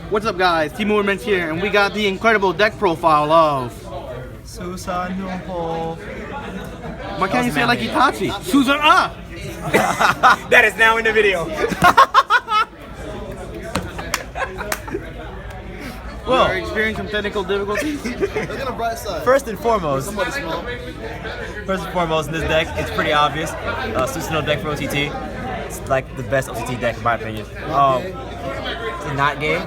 What's up, guys? Team Movements here, and we got the incredible deck profile of Susuano. Why can't you say it like Itachi? Susuano! That is now in the video. Well, are you experiencing some technical difficulties? First and foremost, in this deck, it's pretty obvious. Susuano deck for OTT. It's like the best OTT deck in my opinion. It's not gay.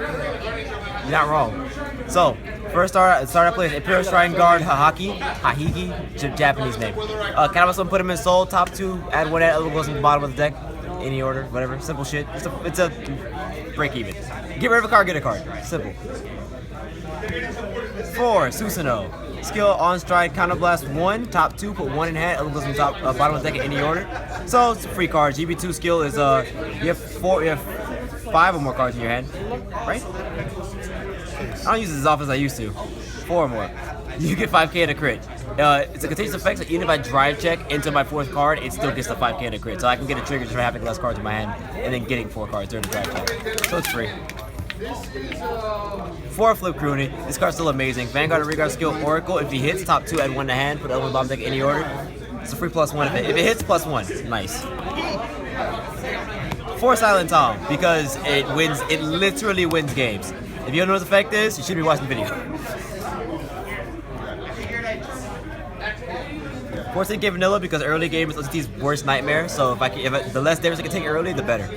You're not wrong. So, first starter player is Imperial Shrine Guard Hahiki, Japanese name. Kind of also put him in soul, top 2, add 1 other goes in the bottom of the deck. Any order, whatever, simple shit. It's a break even. Get rid of a card, get a card. Simple. 4, Susuano. Skill on stride, counterblast 1, top 2, put 1 in hand, other goes in the bottom of the deck in any order. So it's a free card. GB2 skill is you have 5 or more cards in your hand, right? I don't use this as often as I used to. 4 or more. You get 5k and a crit. It's a contagious effect, so even if I drive check into my 4th card, it still gets the 5k and a crit. So I can get a trigger just for having less cards in my hand and then getting 4 cards during the drive check. So it's free. 4 flip Crooney. This card's still amazing. Vanguard and Regard skill Oracle. If he hits, top 2, add 1 to hand, put the other one bottom deck any order. It's a free +1. If it hits, +1. Nice. 4 Silent Tom, because it literally wins games. If you don't know what the effect is, you should be watching the video. 4 Sync Vanilla, because early game is OTT's worst nightmare, so if the less damage I can take early, the better.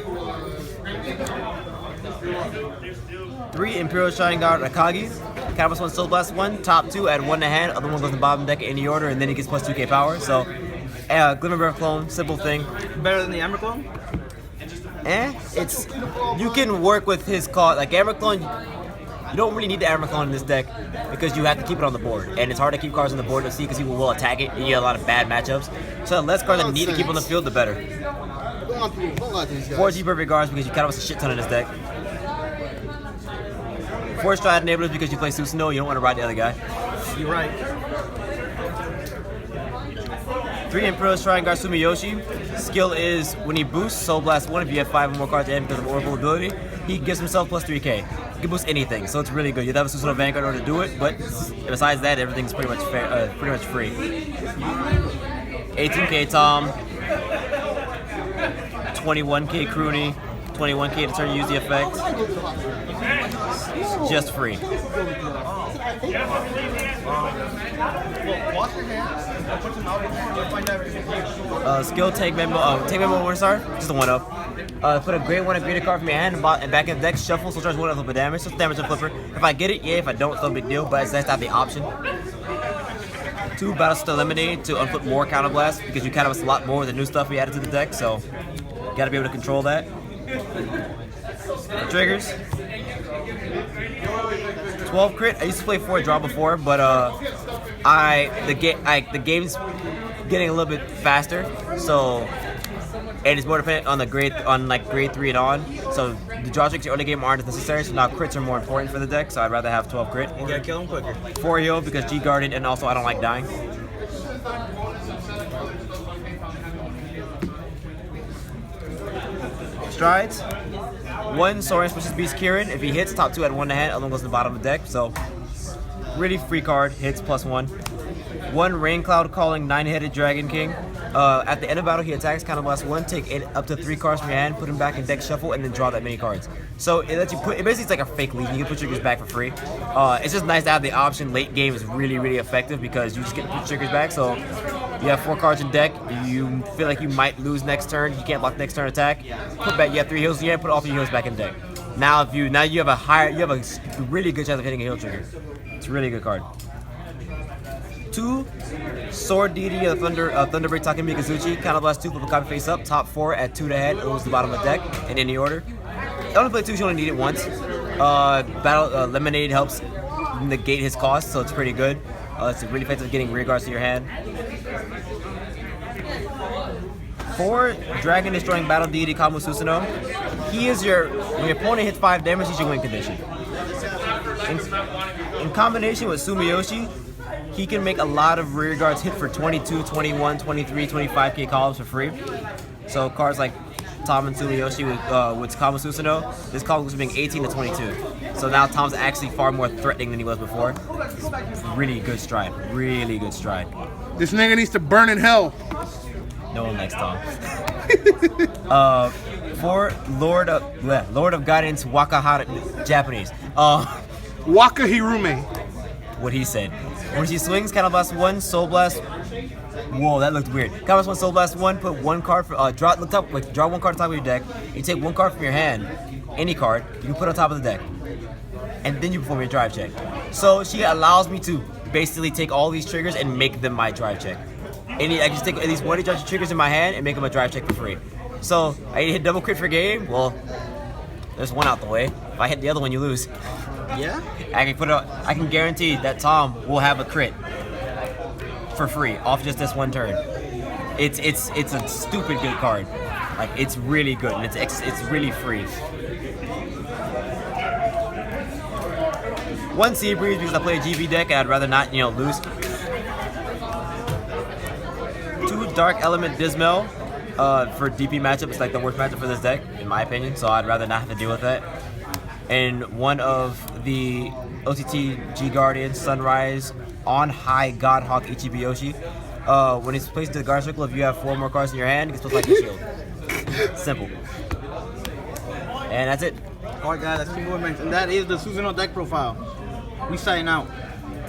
3 Imperial Shrine Guard Akagi. Canvas 1 Soul Blast 1, top 2, add 1 to hand, other one goes in the bottom deck in any order, and then he gets +2k power. So, Glimmer Breath clone, simple thing. Better than the Amber clone? You can work with his card. Like Amber clone, you don't really need the Amber clone in this deck because you have to keep it on the board, and it's hard to keep cards on the board to see because people will attack it, and you get a lot of bad matchups. So the less cards that you need to keep on the field, the better. 4 G Perfect Guards because you kind of have a shit ton in this deck. 4 Stride Enablers because you play Susuano, you don't want to ride the other guy. You're right. 3 Imperial Shrine Guard Sumiyoshi. Skill is when he boosts Soul Blast 1 if you have 5 or more cards in because of Oracle ability, he gives himself +3k. He can boost anything, so it's really good. You have a Susuano Vanguard in order to do it, but besides that, everything's pretty much free. 18k Tom, 21k Crooney, 21k to turn to use the effect. Just free. Skill take memo. Take memo 1 star. Just a 1-up. Put a great one, a greater card from your hand and back in the deck. Shuffle, so charge 1 flip of damage. So damage to flipper. If I get it, yeah. If I don't, it's no big deal. But it's nice to have the option. 2 Battles to Eliminate to unflip more counterblast because you counterblast a lot more with the new stuff we added to the deck. So you gotta be able to control that. Triggers. 12 crit. I used to play 4 draw before, but the game's getting a little bit faster, so and it's more dependent on the grade 3 and on. So the draw tricks early game aren't as necessary, so now crits are more important for the deck. So I'd rather have 12 crit. You gotta kill him quicker. 4 heal because G guarded, and also I don't like dying. Strides. 1 Soaring Suspicious Beast Kieran. If he hits, top 2 add 1 to hand, other one goes to the bottom of the deck. So, really free card, hits +1. 1 Rain Cloud Calling 9-headed Dragon King. At the end of battle, he attacks, counterblast 1, take up to 3 cards from your hand, put him back in deck shuffle, and then draw that many cards. So it lets you basically it's like a fake lead. You can put triggers back for free. It's just nice to have the option. Late game is really, really effective because you just get to put triggers back. So you have 4 cards in deck. You feel like you might lose next turn. You can't block next turn attack. Put back. You have 3 heals. You can't put all 3 heals back in deck. Now you have a really good chance of hitting a heal trigger. It's a really good card. 2 Sword Deity of Thunderbreak Takemi Kazuchi. Counterblast 2, flip a copy face up. Top 4 at 2 to head. It was the bottom of the deck in any order. You only play 2, you only need it once. Battle Lemonade helps negate his cost, so it's pretty good. It's really effective at getting rear guards to your hand. 4 Dragon Destroying Battle Deity Kamu Susuano. He is when your opponent hits 5 damage, he's your win condition. In combination with Sumiyoshi, he can make a lot of rear guards hit for 22, 21, 23, 25k columns for free. So cards like Tom and Tsumiyoshi with Kama Susuano, this card was being 18 to 22. So now Tom's actually far more threatening than he was before. Really good stride. Really good stride. This nigga needs to burn in hell. No one likes Tom. For Lord of Guidance Wakahara, Japanese. Waka Hirume. What he said. When she swings, Counterblast 1, Soul Blast. Whoa, that looked weird. Counterblast 1, Soul Blast 1, put one card for draw one card on top of your deck. You take one card from your hand, any card, you can put on top of the deck. And then you perform your drive check. So she allows me to basically take all these triggers and make them my drive check. I can just take at least one of these triggers in my hand and make them a drive check for free. So I hit double crit for game. Well, there's one out the way. If I hit the other one, you lose. Yeah? I can guarantee that Tom will have a crit for free off just this one turn. It's a stupid good card. Like, it's really good and it's really free. One Sea Breeze because I play a GB deck and I'd rather not, lose. 2 Dark Element Dismal for DP matchup. It's like the worst matchup for this deck, in my opinion, so I'd rather not have to deal with that. And one of the OTT G Guardian Sunrise on high Godhawk Ichibiyoshi. When he's placed into the guard circle, if you have 4 more cards in your hand, he gets plus like a shield. Simple. And that's it. Alright guys, that's 2 movements, and that is the Susuano deck profile. We sign out.